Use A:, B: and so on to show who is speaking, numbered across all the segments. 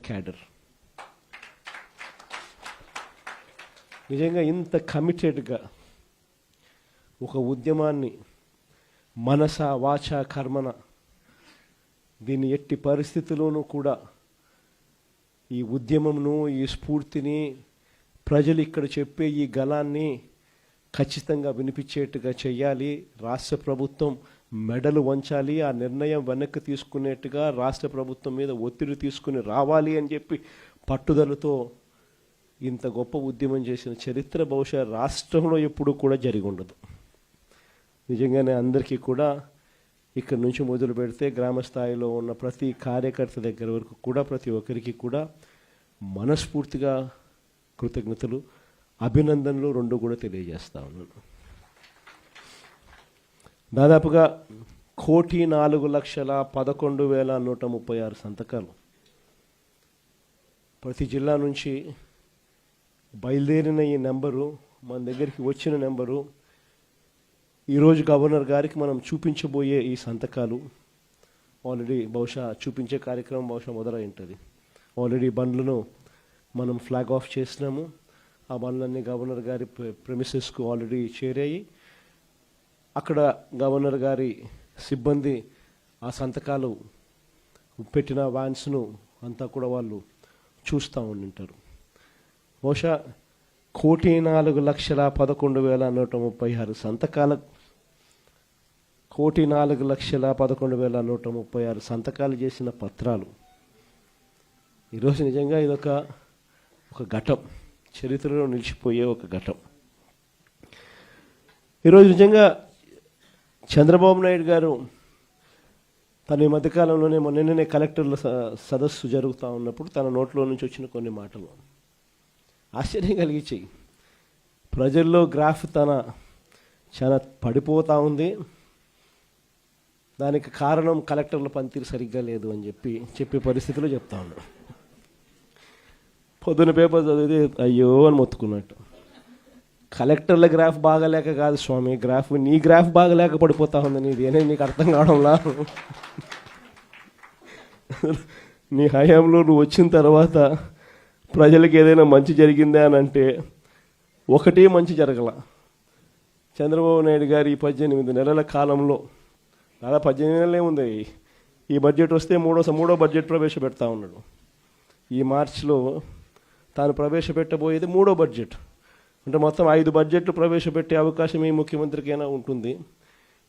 A: Cadre. నిజంగా ఇంత కమిటెడ్గా ఒక ఉద్యమాన్ని మనస వాచ కర్మన దీన్ని ఎట్టి పరిస్థితుల్లోనూ కూడా ఈ ఉద్యమంను ఈ స్ఫూర్తిని ప్రజలు ఇక్కడ చెప్పే ఈ గళాన్ని ఖచ్చితంగా వినిపించేట్టుగా చేయాలి. రాష్ట్ర ప్రభుత్వం మెడలు వంచాలి. ఆ నిర్ణయం వెనక్కి తీసుకునేట్టుగా రాష్ట్ర ప్రభుత్వం మీద ఒత్తిడి తీసుకుని రావాలి అని చెప్పి పట్టుదలతో ఇంత గొప్ప ఉద్యమం చేసిన చరిత్ర బహుశా రాష్ట్రంలో ఎప్పుడూ కూడా జరిగి ఉండదు. నిజంగానే అందరికీ కూడా ఇక్కడ నుంచి మొదలు పెడితే గ్రామ స్థాయిలో ఉన్న ప్రతి కార్యకర్త దగ్గర వరకు కూడా ప్రతి ఒక్కరికి కూడా మనస్ఫూర్తిగా కృతజ్ఞతలు అభినందనలు రెండు కూడా తెలియజేస్తా ఉన్నాను. దాదాపుగా 1,04,11,136 సంతకాలు ప్రతి జిల్లా నుంచి బయలుదేరిన ఈ నెంబరు మన దగ్గరికి వచ్చిన నెంబరు ఈరోజు గవర్నర్ గారికి మనం చూపించబోయే ఈ సంతకాలు ఆల్రెడీ బహుశా చూపించే కార్యక్రమం బహుశా మొదలై ఉంటుంది. ఆల్రెడీ బండ్లను మనం ఫ్లాగ్ ఆఫ్ చేసినాము. ఆ బండ్లన్నీ గవర్నర్ గారి ప్రెమిసెస్కు ఆల్రెడీ చేరాయి. అక్కడ గవర్నర్ గారి సిబ్బంది ఆ సంతకాలు పెట్టిన వ్యాన్స్ను అంతా కూడా వాళ్ళు చూస్తూ ఉండింటారు. బహుశా 1,04,11,136 సంతకాల 1,04,11,136 సంతకాలు చేసిన పత్రాలు ఈరోజు నిజంగా ఇదొక ఘటం, చరిత్రలో నిలిచిపోయే ఒక ఘటం. ఈరోజు నిజంగా చంద్రబాబు నాయుడు గారు తన ఈ మధ్యకాలంలోనే మొన్ననే కలెక్టర్ల సదస్సు జరుగుతూ ఉన్నప్పుడు తన నోట్లో నుంచి వచ్చిన కొన్ని మాటలు ఆశ్చర్యం కలిగించాయి. ప్రజల్లో గ్రాఫ్ చాలా పడిపోతూ ఉంది, దానికి కారణం కలెక్టర్ల పనితీరు సరిగ్గా లేదు అని చెప్పే పరిస్థితిలో చెప్తా ఉన్నాడు. పొద్దున పేపర్ చదివితే అయ్యో అని మొత్తుకున్నట్టు. కలెక్టర్ల గ్రాఫ్ బాగలేక కాదు స్వామి, నీ గ్రాఫ్ బాగలేక పడిపోతా ఉంది. నీదేనే నీకు అర్థం కావడంలా. నీ హయాంలో నువ్వు వచ్చిన తర్వాత ప్రజలకు ఏదైనా మంచి జరిగిందా అని అంటే ఒకటే మంచి జరగల. చంద్రబాబు నాయుడు గారు ఈ 18 నెలల కాలంలో దాదాపు 18 నెలలే ఉంది. ఈ బడ్జెట్ వస్తే మూడో బడ్జెట్ ప్రవేశపెడతా ఉన్నాడు. ఈ మార్చిలో తాను ప్రవేశపెట్టబోయేది 3వ బడ్జెట్. అంటే మొత్తం 5 బడ్జెట్లు ప్రవేశపెట్టే అవకాశం ఈ ముఖ్యమంత్రికైనా ఉంటుంది.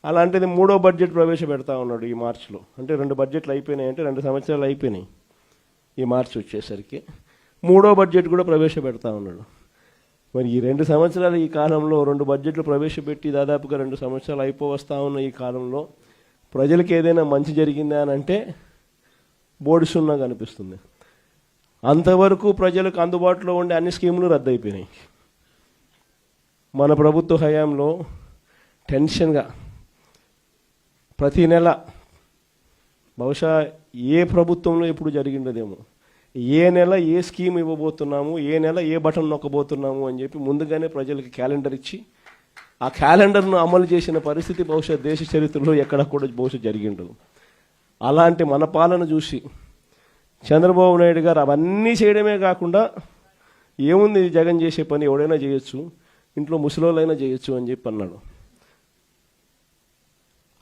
A: అలాంటిది 3వ బడ్జెట్ ప్రవేశపెడతా ఉన్నాడు ఈ మార్చిలో. అంటే 2 బడ్జెట్లు అయిపోయినాయి, అంటే 2 సంవత్సరాలు అయిపోయినాయి. ఈ మార్చి వచ్చేసరికి 3వ బడ్జెట్ కూడా ప్రవేశపెడతా ఉన్నాడు. మరి ఈ 2 సంవత్సరాలు ఈ కాలంలో 2 బడ్జెట్లు ప్రవేశపెట్టి దాదాపుగా 2 సంవత్సరాలు అయిపోవస్తా ఉన్న ఈ కాలంలో ప్రజలకు ఏదైనా మంచి జరిగిందా అని అంటే బోర్డు సున్నా కనిపిస్తుంది. అంతవరకు ప్రజలకు అందుబాటులో ఉండే అన్ని స్కీములు రద్దయిపోయినాయి. మన ప్రభుత్వ హయాంలో టెన్షన్గా ప్రతి నెల బహుశా ఏ ప్రభుత్వంలో ఎప్పుడు జరిగిండదేమో ఏ నెల ఏ స్కీమ్ ఇవ్వబోతున్నాము, ఏ నెల ఏ బటన్ నొక్కబోతున్నాము అని చెప్పి ముందుగానే ప్రజలకి క్యాలెండర్ ఇచ్చి ఆ క్యాలెండర్ను అమలు చేసిన పరిస్థితి బహుశా దేశ చరిత్రలో ఎక్కడ కూడా బహుశా జరిగిండదు. అలాంటి మన పాలన చూసి చంద్రబాబు నాయుడు గారు అవన్నీ చేయడమే కాకుండా ఏముంది జగన్ చేసే పని ఎవడైనా చేయొచ్చు, ఇంట్లో ముసలోళ్ళైనా చేయొచ్చు అని చెప్పి అన్నాడు.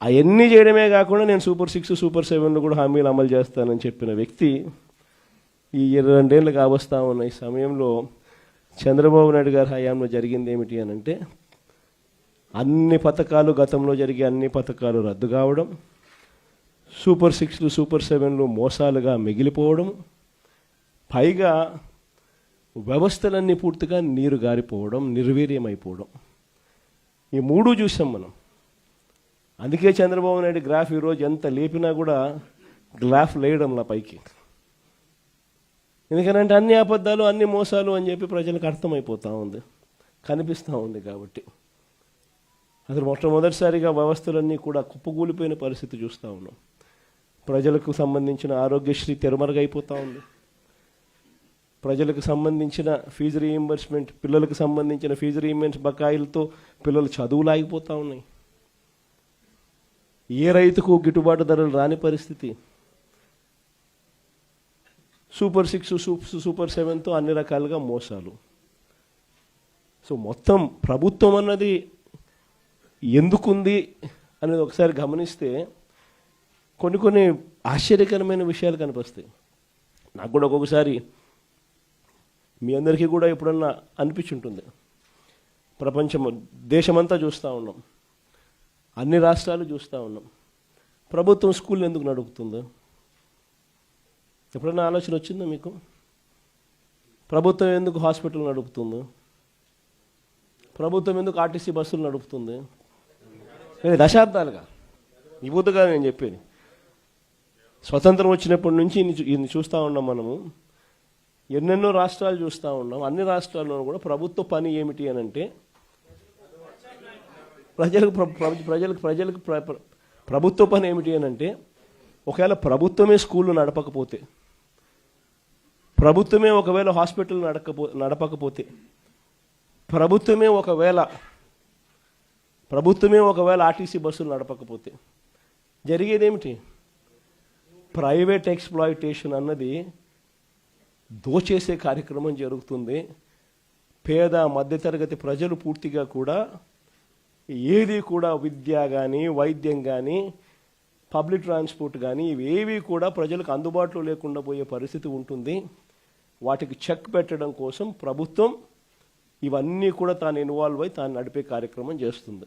A: అవన్నీ చేయడమే కాకుండా నేను సూపర్ 6 సూపర్ 7 కూడా హామీలు అమలు చేస్తానని చెప్పిన వ్యక్తి ఈ 22 ఏళ్ళు కావస్తా ఉన్న ఈ సమయంలో చంద్రబాబు నాయుడు గారి హయాంలో జరిగింది ఏమిటి అని అంటే అన్ని పథకాలు గతంలో జరిగే అన్ని పథకాలు రద్దు కావడం, సూపర్ 6 సూపర్ 7 మోసాలుగా మిగిలిపోవడం, పైగా వ్యవస్థలన్నీ పూర్తిగా నీరు గారిపోవడం, నిర్వీర్యమైపోవడం. ఈ 3 చూసాం మనం. అందుకే చంద్రబాబు నాయుడు గ్రాఫ్ ఈరోజు ఎంత లేపినా కూడా గ్రాఫ్ లేయడంలా పైకి. ఎందుకంటే అన్ని అబద్ధాలు అన్ని మోసాలు అని చెప్పి ప్రజలకు అర్థమైపోతూ ఉంది, కనిపిస్తూ ఉంది. కాబట్టి అసలు మొట్టమొదటిసారిగా వ్యవస్థలన్నీ కూడా కుప్పకూలిపోయిన పరిస్థితి చూస్తూ ఉన్నాం. ప్రజలకు సంబంధించిన ఆరోగ్యశ్రీ తెరమరుగైపోతూ ఉంది. ప్రజలకు సంబంధించిన ఫీజు రీయింబర్స్మెంట్, పిల్లలకు సంబంధించిన ఫీజు రీయింబర్స్ బకాయిలతో పిల్లలు చదువులు ఆగిపోతూ ఉన్నాయి. ఏ రైతుకు గిట్టుబాటు ధరలు రాని పరిస్థితి. సూపర్ 6 సూపర్ 7తో అన్ని రకాలుగా మోసాలు. సో మొత్తం ప్రభుత్వం అన్నది ఎందుకుంది అనేది ఒకసారి గమనిస్తే కొన్ని ఆశ్చర్యకరమైన విషయాలు కనిపిస్తాయి. నాకు కూడా ఒక్కొక్కసారి మీ అందరికీ కూడా ఎప్పుడన్నా అనిపించుంటుంది. ప్రపంచం దేశమంతా చూస్తూ ఉన్నాం, అన్ని రాష్ట్రాలు చూస్తూ ఉన్నాం. ప్రభుత్వం స్కూల్ ఎందుకు నడుపుతుందో ఎప్పుడన్నా ఆలోచన వచ్చిందా మీకు? ప్రభుత్వం ఎందుకు హాస్పిటల్ నడుపుతుందో, ప్రభుత్వం ఎందుకు ఆర్టీసీ బస్సులు నడుపుతుంది? దశాబ్దాలుగా ఈ బుద్ధగా నేను చెప్పేది. స్వతంత్రం వచ్చినప్పటి నుంచి ఇన్ని చూస్తూ ఉన్నాం మనము. ఎన్నెన్నో రాష్ట్రాలు చూస్తూ ఉన్నాం. అన్ని రాష్ట్రాల్లో కూడా ప్రభుత్వ పని ఏమిటి అని అంటే ప్రజలకు ప్రభుత్వ పని ఏమిటి అని అంటే ఒకవేళ ప్రభుత్వమే స్కూళ్ళు నడపకపోతే, ప్రభుత్వమే ఒకవేళ హాస్పిటల్ నడపకపోతే, ప్రభుత్వమే ఒకవేళ ఆర్టీసీ బస్సులు నడపకపోతే జరిగేదేమిటి? ప్రైవేట్ ఎక్స్‌ప్లాయిటేషన్ అన్నది దోచేసే కార్యక్రమం జరుగుతుంది. పేద మధ్యతరగతి ప్రజలు పూర్తిగా కూడా ఏది కూడా విద్య కానీ, వైద్యం కానీ, పబ్లిక్ ట్రాన్స్పోర్ట్ కానీ ఇవేవి కూడా ప్రజలకు అందుబాటులో లేకుండా పోయే పరిస్థితి ఉంటుంది. వాటికి చెక్ పెట్టడం కోసం ప్రభుత్వం ఇవన్నీ కూడా తాను ఇన్వాల్వ్ అయి తాను నడిపే కార్యక్రమం చేస్తుంది.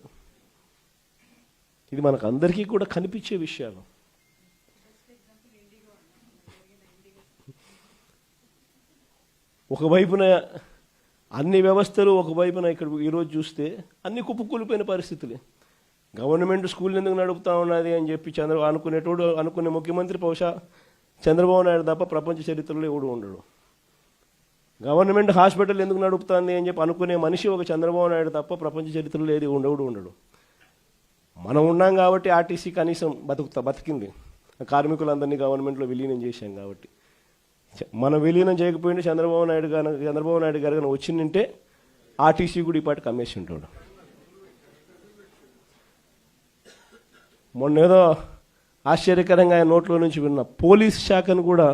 A: ఇది మనకు అందరికీ కూడా కనిపించే విషయాలు. ఒకవైపున అన్ని వ్యవస్థలు, ఒకవైపున ఇక్కడ ఈరోజు చూస్తే అన్ని కుప్పకూలిపోయిన పరిస్థితులే. గవర్నమెంట్ స్కూల్ ఎందుకు నడుపుతా ఉన్నది అని చెప్పి అనుకునే ముఖ్యమంత్రి బహుశా చంద్రబాబు నాయుడు తప్ప ప్రపంచ చరిత్రలో ఎవడు ఉండడు. గవర్నమెంట్ హాస్పిటల్ ఎందుకు నడుపుతుంది అని చెప్పి అనుకునే మనిషి ఒక చంద్రబాబు నాయుడు తప్ప ప్రపంచ చరిత్రలో ఏది ఉండడు. మనం ఉన్నాం కాబట్టి ఆర్టీసీ కనీసం బతికింది. కార్మికులందరినీ గవర్నమెంట్లో విలీనం చేశాం కాబట్టి. మనం విలీనం చేయకపోయింటే చంద్రబాబు నాయుడు గారు కానీ వచ్చిందంటే ఆర్టీసీ కూడా ఈ పాటికి అమ్మేసి ఉంటాడు. మొన్నేదో ఆశ్చర్యకరంగా ఆయన నోట్లో నుంచి విన్న పోలీస్ శాఖను కూడా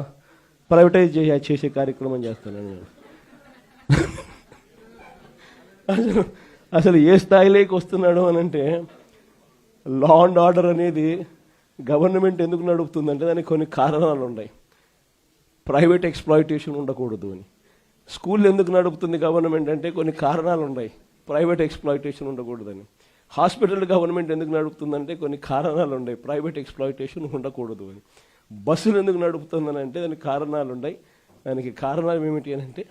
A: ప్రైవేటైజ్ చేసే కార్యక్రమం చేస్తున్నాను నేను. అసలు ఏ స్థాయిలోకి వస్తున్నాడు అని అంటే, లా అండ్ ఆర్డర్ అనేది గవర్నమెంట్ ఎందుకు నడుపుతుందంటే దానికి కొన్ని కారణాలు ఉన్నాయి. ప్రైవేట్ ఎక్స్‌ప్లాయిటేషన్ ఉండకూడదు అని. స్కూల్ ఎందుకు నడుపుతుంది గవర్నమెంట్ అంటే కొన్ని కారణాలు ఉన్నాయి. ప్రైవేట్ ఎక్స్‌ప్లాయిటేషన్ ఉండకూడదని. హాస్పిటల్ గవర్నమెంట్ ఎందుకు నడుపుతుందంటే కొన్ని కారణాలు ఉన్నాయి. ప్రైవేట్ ఎక్స్‌ప్లాయిటేషన్ ఉండకూడదు అని. బస్సులు ఎందుకు నడుపుతుందని అంటే దానికి కారణాలు ఉన్నాయి. దానికి కారణాలు ఏమిటి అని అంటే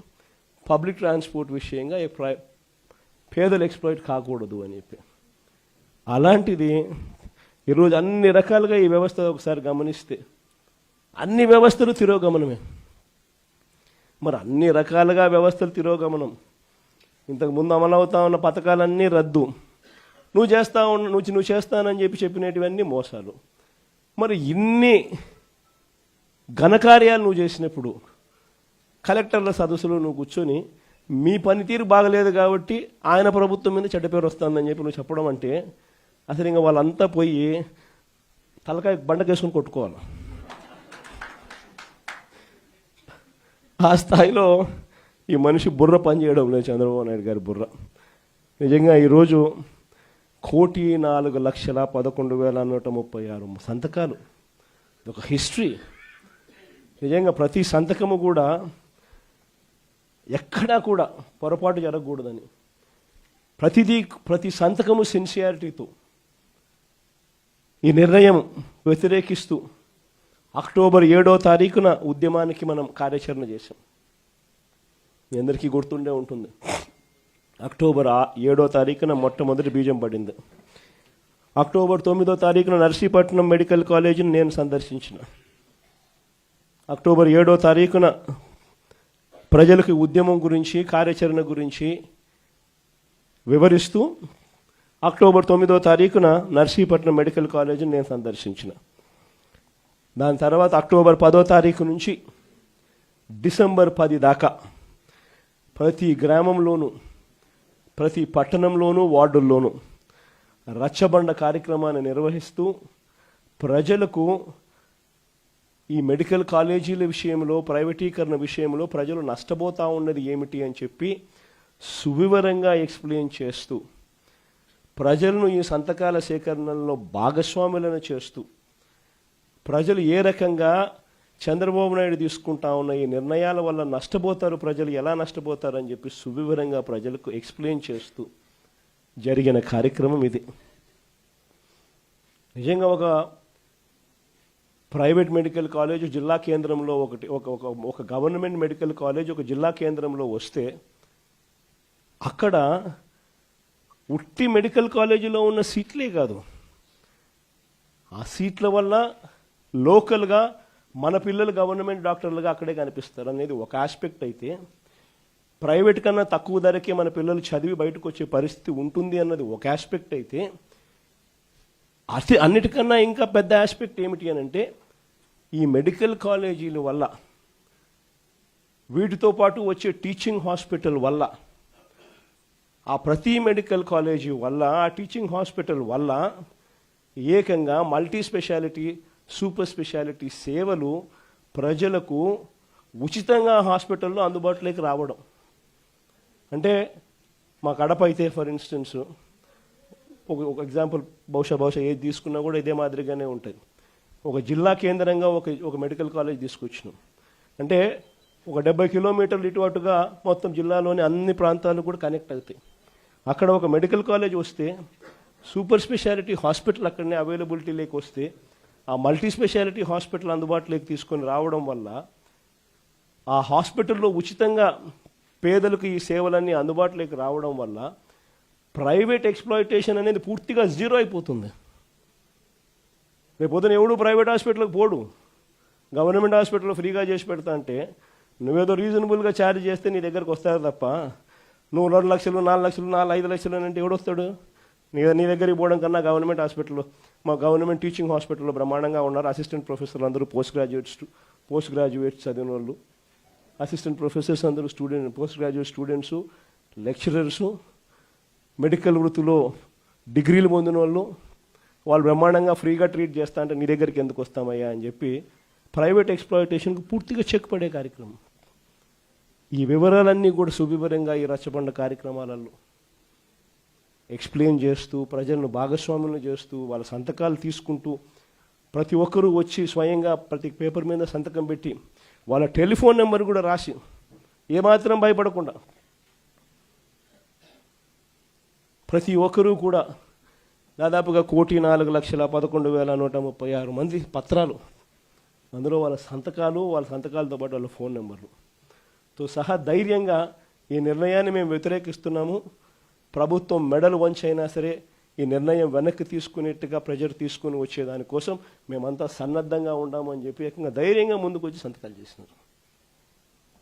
A: పబ్లిక్ ట్రాన్స్పోర్ట్ విషయంగా పేదలు ఎక్స్‌ప్లాయిట్ కాకూడదు అని చెప్పి. అలాంటిది ఈరోజు అన్ని రకాలుగా ఈ వ్యవస్థ ఒకసారి గమనిస్తే అన్ని వ్యవస్థలు తిరోగమనమే. మరి అన్ని రకాలుగా వ్యవస్థలు తిరోగమనం. ఇంతకుముందు అమలవుతా ఉన్న పథకాలన్నీ రద్దు. నువ్వు చేస్తానని చెప్పినటువన్నీ మోసాలు. మరి ఇన్ని ఘనకార్యాలు నువ్వు చేసినప్పుడు కలెక్టర్ల సదస్సులో నువ్వు కూర్చొని మీ పనితీరు బాగలేదు కాబట్టి ఆయన ప్రభుత్వం మీద చెడ్డ పేరు వస్తుందని చెప్పి నువ్వు చెప్పడం అంటే అసలు ఇంకా వాళ్ళంతా పోయి తలకాయ బండకేసుకుని కొట్టుకోవాలి. ఆ స్థాయిలో ఈ మనిషి బుర్ర పనిచేయడం లేదు, చంద్రబాబు నాయుడు గారి బుర్ర. నిజంగా ఈరోజు 1,04,11,136 సంతకాలు, ఒక హిస్టరీ. నిజంగా ప్రతి సంతకము కూడా ఎక్కడా కూడా పొరపాటు జరగకూడదని, ప్రతి సంతకము సిన్సియారిటీతో ఈ నిర్ణయం వ్యతిరేకిస్తూ అక్టోబర్ 7వ తారీఖున ఉద్యమానికి మనం కార్యాచరణ చేశాం. మీ అందరికీ గుర్తుండే ఉంటుంది. అక్టోబర్ 7వ తారీఖున మొట్టమొదటి బీజం పడింది. అక్టోబర్ 9వ తారీఖున నర్సీపట్నం మెడికల్ కాలేజీని నేను సందర్శించిన. అక్టోబర్ 7వ తారీఖున ప్రజలకు ఉద్యమం గురించి, కార్యాచరణ గురించి వివరిస్తూ అక్టోబర్ 9వ తారీఖున నర్సీపట్నం మెడికల్ కాలేజీని నేను సందర్శించిన. దాని తర్వాత అక్టోబర్ 10వ తారీఖు నుంచి డిసెంబర్ 10 దాకా ప్రతి గ్రామంలోనూ, ప్రతి పట్టణంలోనూ, వార్డుల్లోనూ రచ్చబండ కార్యక్రమాన్ని నిర్వహిస్తూ ప్రజలకు ఈ మెడికల్ కాలేజీల విషయంలో, ప్రైవేటీకరణ విషయంలో ప్రజలు నష్టపోతూ ఉన్నది ఏమిటి అని చెప్పి సువివరంగా ఎక్స్ప్లెయిన్ చేస్తూ, ప్రజలను ఈ సంతకాల సేకరణలో భాగస్వాములను చేస్తూ, ప్రజలు ఏ రకంగా చంద్రబాబు నాయుడు తీసుకుంటా ఉన్న ఈ నిర్ణయాల వల్ల నష్టపోతారు, ప్రజలు ఎలా నష్టపోతారు అని చెప్పి సువివరంగా ప్రజలకు ఎక్స్ప్లెయిన్ చేస్తూ జరిగిన కార్యక్రమం ఇది. నిజంగా ఒక ప్రైవేట్ మెడికల్ కాలేజ్ జిల్లా కేంద్రంలో ఒక గవర్నమెంట్ మెడికల్ కాలేజ్ ఒక జిల్లా కేంద్రంలో వస్తే అక్కడ ఉట్టి మెడికల్ కాలేజీలో ఉన్న సీట్లే కాదు, ఆ సీట్ల వల్ల లోకల్గా మన పిల్లలు గవర్నమెంట్ డాక్టర్లుగా అక్కడే కనిపిస్తారు అనేది ఒక ఆస్పెక్ట్ అయితే, ప్రైవేట్ కన్నా తక్కువ ధరకే మన పిల్లలు చదివి బయటకు వచ్చే పరిస్థితి ఉంటుంది అన్నది ఒక ఆస్పెక్ట్ అయితే, అన్నిటికన్నా ఇంకా పెద్ద ఆస్పెక్ట్ ఏమిటి అని అంటే, ఈ మెడికల్ కాలేజీల వల్ల, వీటితో పాటు వచ్చే టీచింగ్ హాస్పిటల్ వల్ల, ఆ ప్రతి మెడికల్ కాలేజీ వల్ల, ఆ టీచింగ్ హాస్పిటల్ వల్ల ఏకంగా మల్టీ స్పెషాలిటీ, సూపర్ స్పెషాలిటీ సేవలు ప్రజలకు ఉచితంగా హాస్పిటల్లో అందుబాటులోకి రావడం. అంటే మా కడప అయితే ఫర్ ఇన్స్టెన్స్ ఒక ఎగ్జాంపుల్, బహుశా ఏది తీసుకున్నా కూడా ఇదే మాదిరిగానే ఉంటుంది. ఒక జిల్లా కేంద్రంగా ఒక మెడికల్ కాలేజ్ తీసుకొచ్చినాం అంటే ఒక 70 కిలోమీటర్లు ఇటు అటుగా మొత్తం జిల్లాలోని అన్ని ప్రాంతాలు కూడా కనెక్ట్ అవుతాయి. అక్కడ ఒక మెడికల్ కాలేజ్ వస్తే, సూపర్ స్పెషాలిటీ హాస్పిటల్ అక్కడనే అవైలబిలిటీలోకి వస్తే, ఆ మల్టీ స్పెషాలిటీ హాస్పిటల్ అందుబాటులోకి తీసుకొని రావడం వల్ల, ఆ హాస్పిటల్లో ఉచితంగా పేదలకు ఈ సేవలన్నీ అందుబాటులోకి రావడం వల్ల ప్రైవేట్ ఎక్స్ప్లాయిటేషన్ అనేది పూర్తిగా జీరో అయిపోతుంది. రేపు పొద్దున ఎవడు ప్రైవేట్ హాస్పిటల్కి పోడు, గవర్నమెంట్ హాస్పిటల్లో ఫ్రీగా చేసి పెడతా అంటే నువ్వేదో రీజనబుల్గా ఛార్జ్ చేస్తే నీ దగ్గరకు వస్తారు తప్ప, నువ్వు 2 లక్షలు 4 లక్షలు 5 లక్షలు అంటే ఎవడొస్తాడు? నీ దగ్గరికి పోవడం కన్నా గవర్నమెంట్ హాస్పిటల్లో, మా గవర్నమెంట్ టీచింగ్ హాస్పిటల్లో బ్రహ్మాండంగా ఉన్నారు అసిస్టెంట్ ప్రొఫెసర్లు అందరూ పోస్ట్ గ్రాడ్యుయేట్స్ చదివిన వాళ్ళు, అసిస్టెంట్ ప్రొఫెసర్స్ అందరూ post graduate students, lecturers, medical వృత్తిలో డిగ్రీలు పొందిన వాళ్ళు బ్రహ్మాండంగా ఫ్రీగా ట్రీట్ చేస్తా అంటే నీ దగ్గరికి ఎందుకు వస్తామయ్యా అని చెప్పి ప్రైవేట్ ఎక్స్ప్లాయిటేషన్కు పూర్తిగా చెక్ పడే కార్యక్రమం. ఈ వివరాలన్నీ కూడా సువివరంగా ఈ రచ్చబండ కార్యక్రమాలలో ఎక్స్ప్లెయిన్ చేస్తూ, ప్రజలను భాగస్వాములను చేస్తూ, వాళ్ళ సంతకాలు తీసుకుంటూ, ప్రతి ఒక్కరూ వచ్చి స్వయంగా ప్రతి పేపర్ మీద సంతకం పెట్టి వాళ్ళ టెలిఫోన్ నెంబర్ కూడా రాసి ఏమాత్రం భయపడకుండా ప్రతి ఒక్కరూ కూడా దాదాపుగా 1,04,11,136 మంది పత్రాలు, అందులో వాళ్ళ సంతకాలతో పాటు వాళ్ళ ఫోన్ నెంబర్లతో సహా ధైర్యంగా ఈ నిర్ణయాన్ని మేము వ్యతిరేకిస్తున్నాము, ప్రభుత్వం మెడలు వంచైనా సరే ఈ నిర్ణయం వెనక్కి తీసుకునేట్టుగా ప్రెజర్ తీసుకుని వచ్చేదానికోసం మేమంతా సన్నద్ధంగా ఉన్నామని చెప్పి ఏకంగా ధైర్యంగా ముందుకు వచ్చి సంతకాలు చేసినారు.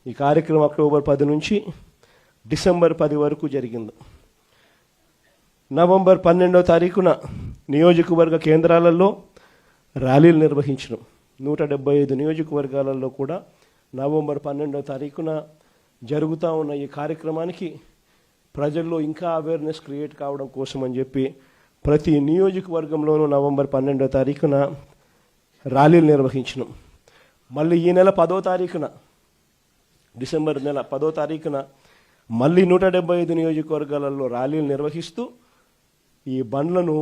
A: ఈ కార్యక్రమం అక్టోబర్ 10 నుంచి డిసెంబర్ 10 వరకు జరిగింది. నవంబర్ 12వ తారీఖున నియోజకవర్గ కేంద్రాలలో ర్యాలీలు నిర్వహించడం. 175 నియోజకవర్గాలలో కూడా నవంబర్ 12వ తారీఖున జరుగుతూ ఉన్న ఈ కార్యక్రమానికి ప్రజల్లో ఇంకా అవేర్నెస్ క్రియేట్ కావడం కోసం అని చెప్పి ప్రతి నియోజకవర్గంలోనూ నవంబర్ 12వ తారీఖున ర్యాలీలు నిర్వహించడం. మళ్ళీ ఈ నెల 10వ తారీఖున, డిసెంబర్ నెల 10వ తారీఖున మళ్ళీ 175 నియోజకవర్గాలలో ర్యాలీలు నిర్వహిస్తూ ఈ బండ్లను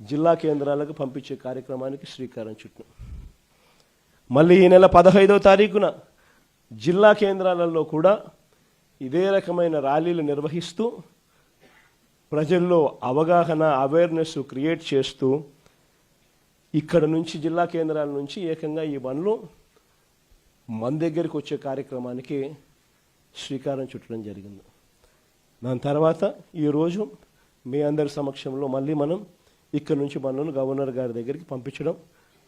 A: జిల్లా కేంద్రాలకు పంపించే కార్యక్రమానికి శ్రీకారం చుట్టాం. మళ్ళీ ఈ నెల 15వ తారీఖున జిల్లా కేంద్రాలలో కూడా ఇదే రకమైన ర్యాలీలు నిర్వహిస్తూ ప్రజల్లో అవేర్నెస్ క్రియేట్ చేస్తూ ఇక్కడ నుంచి జిల్లా కేంద్రాల నుంచి ఏకంగా ఈ బండ్లు మన దగ్గరికి వచ్చే కార్యక్రమానికి శ్రీకారం చుట్టడం జరిగింది. దాని తర్వాత ఈరోజు మీ అందరి సమక్షంలో మళ్ళీ మనం ఇక్కడ నుంచి బండ్లను గవర్నర్ గారి దగ్గరికి పంపించడం,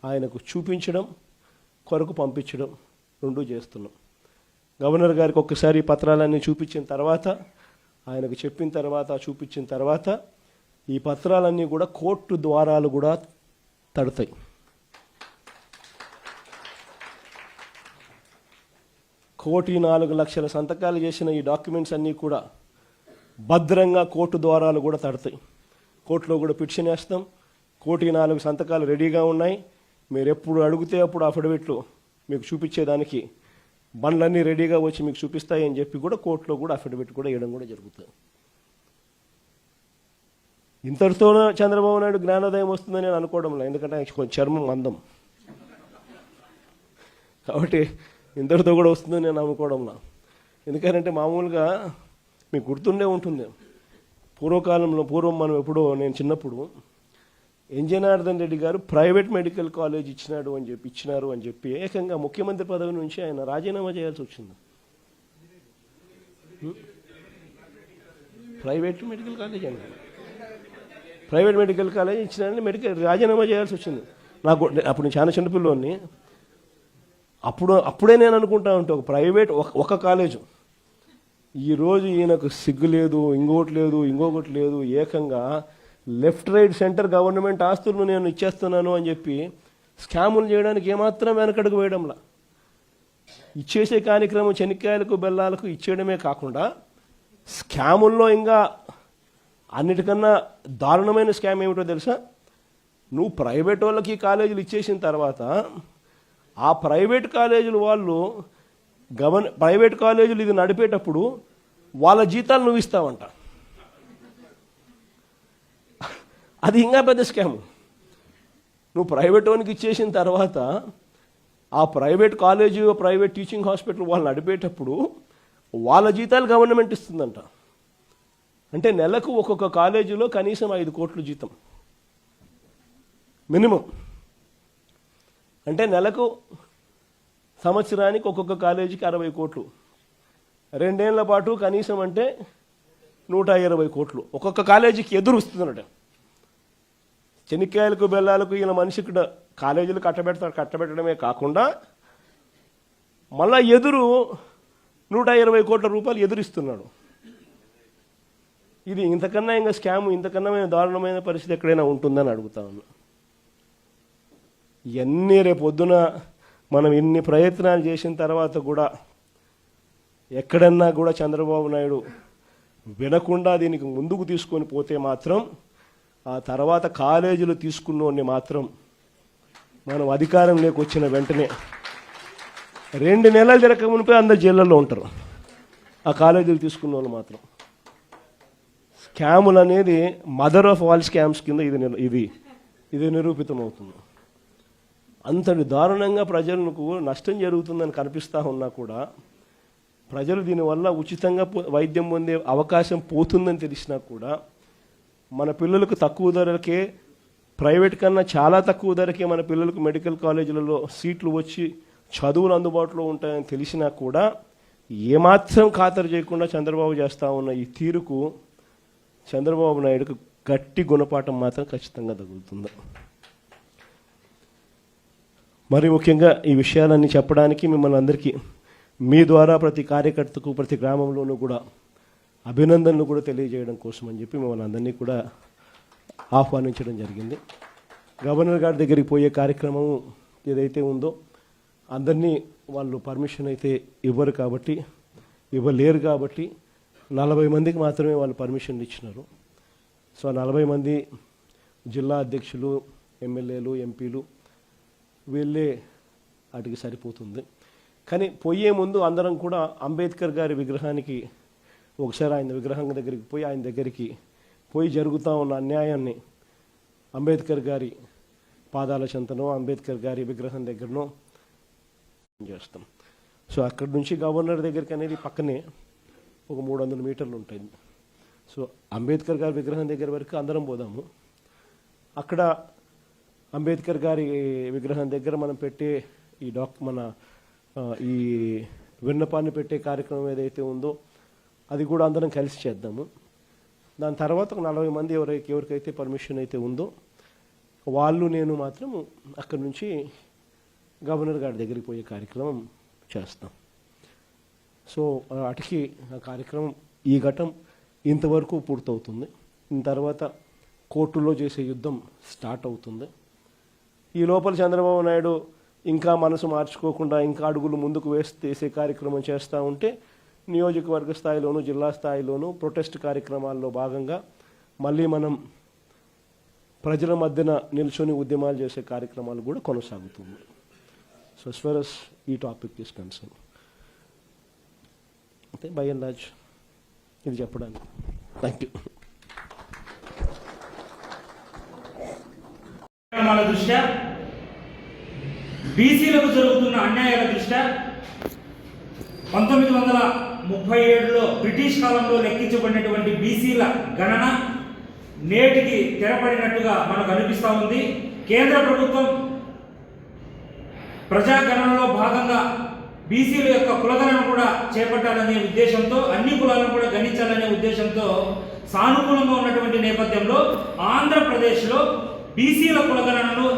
A: ఆయనకు చూపించడం కొరకు పంపించడం రెండూ చేస్తున్నాం. గవర్నర్ గారికి ఒక్కసారి పత్రాలన్నీ చూపించిన తర్వాత, ఆయనకు చెప్పిన తర్వాత, చూపించిన తర్వాత ఈ పత్రాలన్నీ కూడా కోర్టు ద్వారాలు కూడా తడతాయి. కోటి 4 లక్షల సంతకాలు చేసిన ఈ డాక్యుమెంట్స్ అన్నీ కూడా భద్రంగా కోర్టు ద్వారాలు కూడా తడతాయి. కోర్టులో కూడా పిటిషన్ వేస్తాం. 1,04,00,000 సంతకాలు రెడీగా ఉన్నాయి. మీరు ఎప్పుడు అడిగితే అప్పుడు అఫిడవిట్లు మీకు చూపించేదానికి బండ్లన్నీ రెడీగా వచ్చి మీకు చూపిస్తాయని చెప్పి కూడా కోర్టులో కూడా అఫిడవిట్ కూడా వేయడం కూడా జరుగుతుంది. ఇంతటితోనే చంద్రబాబు నాయుడు జ్ఞానోదయం వస్తుందని నేను అనుకోవడం లేదు, ఎందుకంటే కొంచెం చర్మం అందం కాబట్టి ఇంతటితో కూడా వస్తుందని నేను అనుకోవడంలా. ఎందుకంటే మామూలుగా మీకు గుర్తుండే ఉంటుంది, పూర్వం మనం ఎప్పుడో నేను చిన్నప్పుడు జనార్దన్ రెడ్డి గారు ప్రైవేట్ మెడికల్ కాలేజ్ ఇచ్చినారు అని చెప్పి ఏకంగా ముఖ్యమంత్రి పదవి నుంచి ఆయన రాజీనామా చేయాల్సి వచ్చింది. ప్రైవేట్ మెడికల్ కాలేజ్ ఇచ్చినారని రాజీనామా చేయాల్సి వచ్చింది. నాకు అప్పుడు నేను చాలా చిన్నపిల్లోని, అప్పుడే నేను అనుకుంటా ఉంటే ఒక ప్రైవేట్ ఒక కాలేజు, ఈరోజు ఈయనకు సిగ్గు లేదు, ఇంకొకటి లేదు, ఏకంగా లెఫ్ట్ రైట్ సెంటర్ గవర్నమెంట్ ఆస్తులను నేను ఇచ్చేస్తున్నాను అని చెప్పి స్కాములు చేయడానికి ఏమాత్రం వెనకడుగు వేయడంలా. ఇచ్చేసే కార్యక్రమం చెనిక్కాయలకు బెల్లాలకు ఇచ్చేయడమే కాకుండా స్కాముల్లో ఇంకా అన్నిటికన్నా దారుణమైన స్కామ్ ఏమిటో తెలుసా? నువ్వు ప్రైవేట్ వాళ్ళకి కాలేజీలు ఇచ్చేసిన తర్వాత ఆ ప్రైవేట్ కాలేజీలు వాళ్ళు ప్రైవేట్ కాలేజీలు ఇది నడిపేటప్పుడు వాళ్ళ జీతాలు నువ్వు ఇస్తావంట. అది ఇంకా పెద్ద స్కామ్. నువ్వు ప్రైవేట్ వానికి ఇచ్చేసిన తర్వాత ఆ private college private teaching hospital వాళ్ళు నడిపేటప్పుడు వాళ్ళ జీతాలు గవర్నమెంట్ ఇస్తుందంట. అంటే నెలకు ఒక్కొక్క కాలేజీలో కనీసం 5 కోట్లు జీతం మినిమం. అంటే నెలకు సంవత్సరానికి ఒక్కొక్క కాలేజీకి 60 కోట్లు, 2 ఏళ్ల పాటు కనీసం అంటే 120 కోట్లు ఒక్కొక్క కాలేజీకి ఎదురు వస్తుందన్నట. చెనిక్కాయలకు బెల్లాలకు ఈయన మనిషికి కాలేజీలు కట్టబెట్టడమే కాకుండా మళ్ళా ఎదురు 120 కోట్ల రూపాయలు ఎదురిస్తున్నాడు. ఇది ఇంతకన్నా ఇంకా స్కామ్, ఇంతకన్నా దారుణమైన పరిస్థితి ఎక్కడైనా ఉంటుందని అడుగుతా ఉన్నా. ఇవన్నీ రేపొద్దున మనం ఇన్ని ప్రయత్నాలు చేసిన తర్వాత కూడా ఎక్కడన్నా కూడా చంద్రబాబు నాయుడు వినకుండా దీనికి ముందుకు తీసుకొని పోతే మాత్రం ఆ తర్వాత కాలేజీలు తీసుకున్నోడిని మాత్రం మనం అధికారంలోకి వచ్చిన వెంటనే 2 నెలలు తిరగక మునిపే అందరు జైళ్ళల్లో ఉంటారు. ఆ కాలేజీలు తీసుకున్న వాళ్ళు మాత్రం. స్కాములు అనేది మదర్ ఆఫ్ ఆల్ స్కామ్స్ కింద ఇది నిరూపితమవుతుంది. అంతటి దారుణంగా ప్రజలకు నష్టం జరుగుతుందని కనిపిస్తూ ఉన్నా కూడా ప్రజలు దీనివల్ల ఉచితంగా వైద్యం పొందే అవకాశం పోతుందని తెలిసినా కూడా మన పిల్లలకు తక్కువ ధరకే, ప్రైవేట్ కన్నా చాలా తక్కువ ధరకే మన పిల్లలకు మెడికల్ కాలేజీలలో సీట్లు వచ్చి చదువులు అందుబాటులో ఉంటాయని తెలిసినా కూడా ఏమాత్రం ఖాతరు చేయకుండా చంద్రబాబు చేస్తూ ఉన్న ఈ తీరుకు చంద్రబాబు నాయుడుకు గట్టి గుణపాఠం మాత్రం ఖచ్చితంగా తగులుతుంది. మరి ముఖ్యంగా ఈ విషయాలన్నీ చెప్పడానికి మిమ్మల్ని అందరికీ మీ ద్వారా ప్రతి కార్యకర్తకు ప్రతి గ్రామంలోనూ కూడా అభినందనలు కూడా తెలియజేయడం కోసం అని చెప్పి మిమ్మల్ని అందరినీ కూడా ఆహ్వానించడం జరిగింది. గవర్నర్ గారి దగ్గరికి పోయే కార్యక్రమం ఏదైతే ఉందో అందరినీ వాళ్ళు పర్మిషన్ అయితే ఇవ్వలేరు కాబట్టి 40 మందికి మాత్రమే వాళ్ళు పర్మిషన్ ఇచ్చినారు. సో 40 మంది జిల్లా అధ్యక్షులు, ఎమ్మెల్యేలు, ఎంపీలు వీళ్ళే వాటికి సరిపోతుంది. కానీ పోయే ముందు అందరం కూడా అంబేద్కర్ గారి విగ్రహానికి ఒకసారి ఆయన విగ్రహం దగ్గరికి పోయి ఆయన దగ్గరికి పోయి జరుగుతూ ఉన్న అన్యాయాన్ని అంబేద్కర్ గారి పాదాల చెంతనో అంబేద్కర్ గారి విగ్రహం దగ్గరనో చేస్తాం. సో అక్కడి నుంచి గవర్నర్ దగ్గరికి అనేది పక్కనే ఒక 300 మీటర్లు ఉంటాయి. సో అంబేద్కర్ గారి విగ్రహం దగ్గర వరకు అందరం పోదాము. అక్కడ అంబేద్కర్ గారి విగ్రహం దగ్గర మనం పెట్టే ఈ విన్నపాన్ని పెట్టే కార్యక్రమం ఏదైతే ఉందో అది కూడా అందరం కలిసి చేద్దాము. దాని తర్వాత ఒక 40 మంది ఎవరికైతే పర్మిషన్ అయితే ఉందో వాళ్ళు నేను మాత్రం అక్కడి నుంచి గవర్నర్ గారి దగ్గరికి పోయే కార్యక్రమం చేస్తాం. సో అటుకి ఆ కార్యక్రమం ఈ ఘట్టం ఇంతవరకు పూర్తవుతుంది. దీని తర్వాత కోర్టులో చేసే యుద్ధం స్టార్ట్ అవుతుంది. ఈ లోపల చంద్రబాబు నాయుడు ఇంకా మనసు మార్చుకోకుండా ఇంకా అడుగులు ముందుకు వేసే కార్యక్రమం చేస్తూ ఉంటే నియోజకవర్గ స్థాయిలోను జిల్లా స్థాయిలోను ప్రొటెస్ట్ కార్యక్రమాల్లో భాగంగా మళ్ళీ మనం ప్రజల మధ్యన నిల్చొని ఉద్యమాలు చేసే కార్యక్రమాలు కూడా కొనసాగుతుంది. సో as far as ఈ టాపిక్ ఈస్ కన్సర్న్, అంటే బై అండ్ లార్జ్ ఇది చెప్పడానికి. Thank you.
B: దృష్ట్యా బీసీలకు జరుగుతున్న అన్యాయాల దృష్ట్యా 1937లో బ్రిటిష్ కాలంలో లెక్కించబడినటువంటి బీసీల గణన నేటికి తెరపడినట్టుగా మనకు అనిపిస్తూ ఉంది. కేంద్ర ప్రభుత్వం ప్రజాగణనలో భాగంగా బీసీల యొక్క కులగణన కూడా చేపట్టాలనే ఉద్దేశంతో, అన్ని కులాలను కూడా గణించాలనే ఉద్దేశంతో సానుకూలంగా ఉన్నటువంటి నేపథ్యంలో ఆంధ్రప్రదేశ్లో బీసీల కులగణనను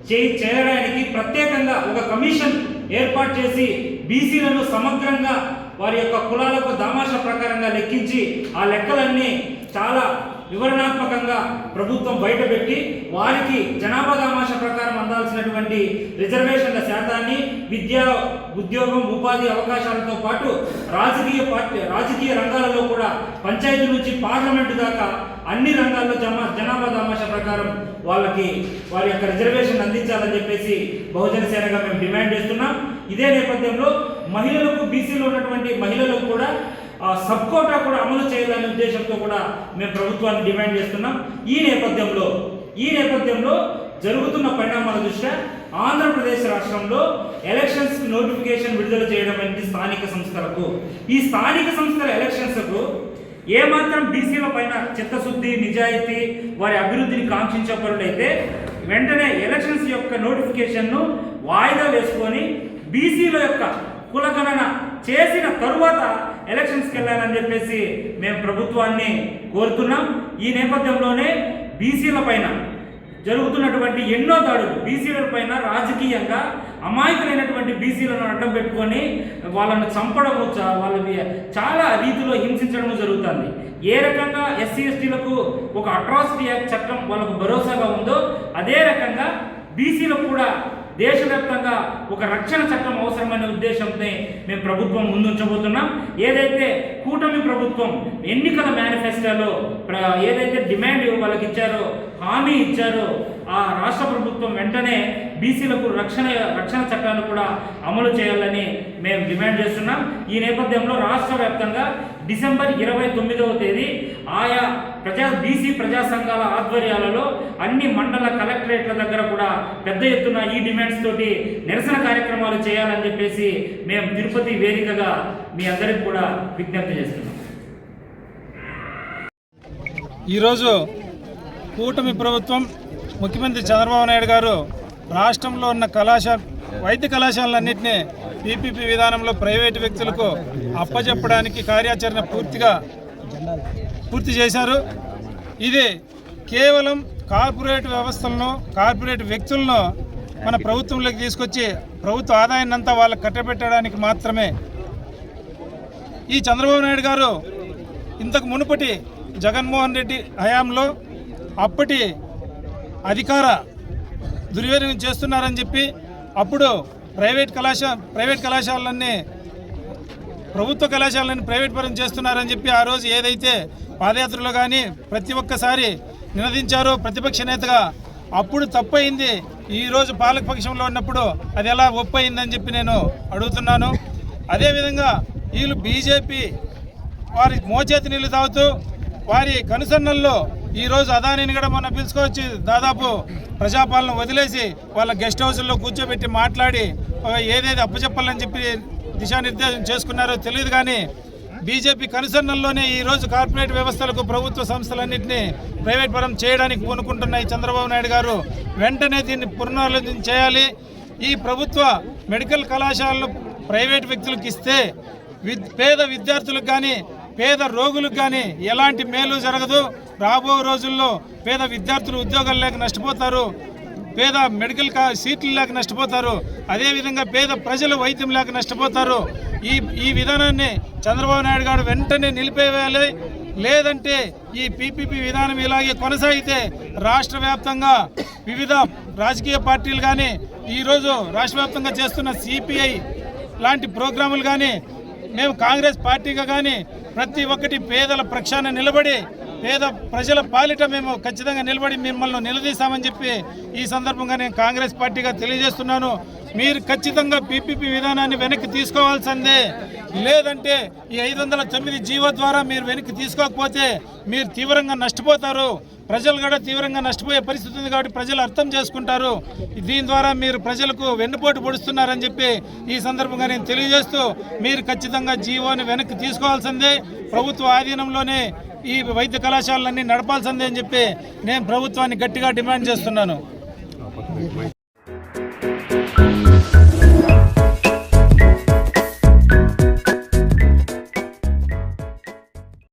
B: చేయడానికి ప్రత్యేకంగా ఒక కమిషన్ ఏర్పాటు చేసి బీసీలను సమగ్రంగా వారి యొక్క కులాలకు దామాషా ప్రకారంగా లెక్కించి ఆ లెక్కలన్నీ చాలా వివరణాత్మకంగా ప్రభుత్వం బయటపెట్టి వారికి జనాభా దామాషా ప్రకారం అందాల్సినటువంటి రిజర్వేషన్ల శాతాన్ని, విద్య, ఉద్యోగం, ఉపాధి అవకాశాలతో పాటు రాజకీయ రంగాలలో కూడా పంచాయతీ నుంచి పార్లమెంటు దాకా అన్ని రంగాల్లో జనాభా దామాషా ప్రకారం వాళ్ళకి వారి యొక్క రిజర్వేషన్ అందించాలని చెప్పేసి బహుజన సేనగా మేము డిమాండ్ చేస్తున్నాం. ఇదే నేపథ్యంలో మహిళలకు, బీసీలో ఉన్నటువంటి మహిళలకు కూడా సబ్ కోటా కూడా అమలు చేయాలనే ఉద్దేశంతో కూడా మేము ప్రభుత్వాన్ని డిమాండ్ చేస్తున్నాం. ఈ నేపథ్యంలో జరుగుతున్న పరిణామాల దృష్ట్యా ఆంధ్రప్రదేశ్ రాష్ట్రంలో ఎలక్షన్స్ నోటిఫికేషన్ విడుదల చేయడం అనేది స్థానిక సంస్థలకు, ఈ స్థానిక సంస్థల ఎలక్షన్స్కు ఏమాత్రం బీసీల పైన చిత్తశుద్ధి, నిజాయితీ, వారి అభివృద్ధిని కాంక్షించబడులైతే వెంటనే ఎలక్షన్స్ యొక్క నోటిఫికేషన్ను వాయిదా వేసుకొని బీసీల యొక్క కులగణన చేసిన తరువాత ఎలక్షన్స్కి వెళ్ళాలని చెప్పేసి మేము ప్రభుత్వాన్ని కోరుతున్నాం. ఈ నేపథ్యంలోనే బీసీల పైన జరుగుతున్నటువంటి ఎన్నో దాడులు, బీసీల పైన రాజకీయంగా అమాయకులైనటువంటి బీసీలను అడ్డం పెట్టుకొని వాళ్ళను చంపడము, వాళ్ళని చాలా రీతిలో హింసించడం జరుగుతుంది. ఏ రకంగా ఎస్సీ ఎస్టీలకు ఒక అట్రాసిటీ యాక్ట్ చట్టం వాళ్ళకు భరోసాగా ఉందో అదే రకంగా బీసీలకు కూడా దేశవ్యాప్తంగా ఒక రక్షణ చట్టం అవసరమనే ఉద్దేశంతో మేము ప్రభుత్వం ముందుంచబోతున్నాం. ఏదైతే కూటమి ప్రభుత్వం ఎన్నికల మేనిఫెస్టోలో ఏదైతే డిమాండ్ వాళ్ళకి ఇచ్చారో, హామీ ఇచ్చారో, ఆ రాష్ట్ర ప్రభుత్వం వెంటనే బీసీలకు రక్షణ చట్టాన్ని కూడా అమలు చేయాలని మేము డిమాండ్ చేస్తున్నాం. ఈ నేపథ్యంలో రాష్ట్ర వ్యాప్తంగా డిసెంబర్ 29వ తేదీ ఆయా బీసీ ప్రజా సంఘాల ఆధ్వర్యాలలో అన్ని మండల కలెక్టరేట్ల దగ్గర కూడా పెద్ద ఎత్తున ఈ డిమాండ్స్ తోటి నిరసన కార్యక్రమాలు చేయాలని చెప్పేసి మేము తిరుపతి వేదికగా మీ అందరికి కూడా విజ్ఞప్తి చేస్తున్నాం.
C: ఈరోజు కూటమి ప్రభుత్వం, ముఖ్యమంత్రి చంద్రబాబు నాయుడు గారు రాష్ట్రంలో ఉన్న వైద్య కళాశాలన్నింటినీ పీపీపీ విధానంలో ప్రైవేటు వ్యక్తులకు అప్పచెప్పడానికి కార్యాచరణ పూర్తి చేశారు. ఇది కేవలం కార్పొరేట్ వ్యవస్థలను, కార్పొరేట్ వ్యక్తులను మన ప్రభుత్వంలోకి తీసుకొచ్చి ప్రభుత్వ ఆదాయాన్ని అంతా వాళ్ళకి కట్టబెట్టడానికి మాత్రమే. ఈ చంద్రబాబు నాయుడు గారు ఇంతకు మునుపటి జగన్మోహన్ రెడ్డి హయాంలో అప్పటి అధికార దుర్వినియోగం చేస్తున్నారని చెప్పి అప్పుడు ప్రైవేట్ కళాశాలన్నీ ప్రభుత్వ కళాశాలని ప్రైవేట్ పరం చేస్తున్నారని చెప్పి ఆ రోజు ఏదైతే పాదయాత్రలో కానీ ప్రతి ఒక్కసారి నినదించారో ప్రతిపక్ష నేతగా, అప్పుడు తప్పయింది. ఈరోజు పాలకపక్షంలో ఉన్నప్పుడు అది ఎలా ఒప్పయిందని చెప్పి నేను అడుగుతున్నాను. అదేవిధంగా వీళ్ళు బీజేపీ వారి మోచేతి నీళ్లు తాగుతూ వారి కనుసన్నల్లో ఈరోజు అదానిని కూడా మొన్న పిలుచుకొచ్చి దాదాపు ప్రజాపాలన వదిలేసి వాళ్ళ గెస్ట్ హౌస్లో కూర్చోబెట్టి మాట్లాడి ఏదైతే అప్పచెప్పాలని చెప్పి దిశానిర్దేశం చేసుకున్నారో తెలియదు. కానీ బీజేపీ కనుసన్నల్లోనే ఈరోజు కార్పొరేట్ వ్యవస్థలకు, ప్రభుత్వ సంస్థలన్నింటినీ ప్రైవేట్ పరం చేయడానికి పూనుకుంటున్న ఈ చంద్రబాబు నాయుడు గారు వెంటనే దీన్ని పునరాలోచన చేయాలి. ఈ ప్రభుత్వ మెడికల్ కళాశాలలు ప్రైవేట్ వ్యక్తులకు ఇస్తే పేద విద్యార్థులకు కానీ, పేద రోగులకు కానీ ఎలాంటి మేలు జరగదు. రాబో రోజుల్లో పేద విద్యార్థులు ఉద్యోగాలు లేక నష్టపోతారు, పేద మెడికల్ సీట్లు లేక నష్టపోతారు, అదేవిధంగా పేద ప్రజలు వైద్యం లేక నష్టపోతారు. ఈ విధానాన్ని చంద్రబాబు నాయుడు గారు వెంటనే నిలిపేయాలి. లేదంటే ఈ పీపీపీ విధానం ఇలాగే కొనసాగితే రాష్ట్ర వ్యాప్తంగా వివిధ రాజకీయ పార్టీలు కానీ, ఈరోజు రాష్ట్ర వ్యాప్తంగా చేస్తున్న సిపిఐ లాంటి ప్రోగ్రాములు కానీ, మేము కాంగ్రెస్ పార్టీగా కానీ ప్రతి ఒక్కటి పేదల పక్షాన నిలబడి పేద ప్రజల పాలిట మేము ఖచ్చితంగా నిలబడి మిమ్మల్ని నిలదీస్తామని చెప్పి ఈ సందర్భంగా నేను కాంగ్రెస్ పార్టీగా తెలియజేస్తున్నాను. మీరు ఖచ్చితంగా పీపీపీ విధానాన్ని వెనక్కి తీసుకోవాల్సిందే. లేదంటే ఈ 509 జీవో ద్వారా మీరు వెనక్కి తీసుకోకపోతే మీరు తీవ్రంగా నష్టపోతారు. ప్రజలు కూడా తీవ్రంగా నష్టపోయే పరిస్థితి ఉంది కాబట్టి ప్రజలు అర్థం చేసుకుంటారు. దీని ద్వారా మీరు ప్రజలకు వెన్నుపోటు పొడుస్తున్నారని చెప్పి ఈ సందర్భంగా నేను తెలియజేస్తూ మీరు ఖచ్చితంగా జీవోని వెనక్కి తీసుకోవాల్సిందే. ప్రభుత్వ ఆధీనంలోనే ఈ వైద్య కళాశాలలన్నీ నడపాల్సిందే అని చెప్పి నేను ప్రభుత్వాన్ని గట్టిగా డిమాండ్ చేస్తున్నాను.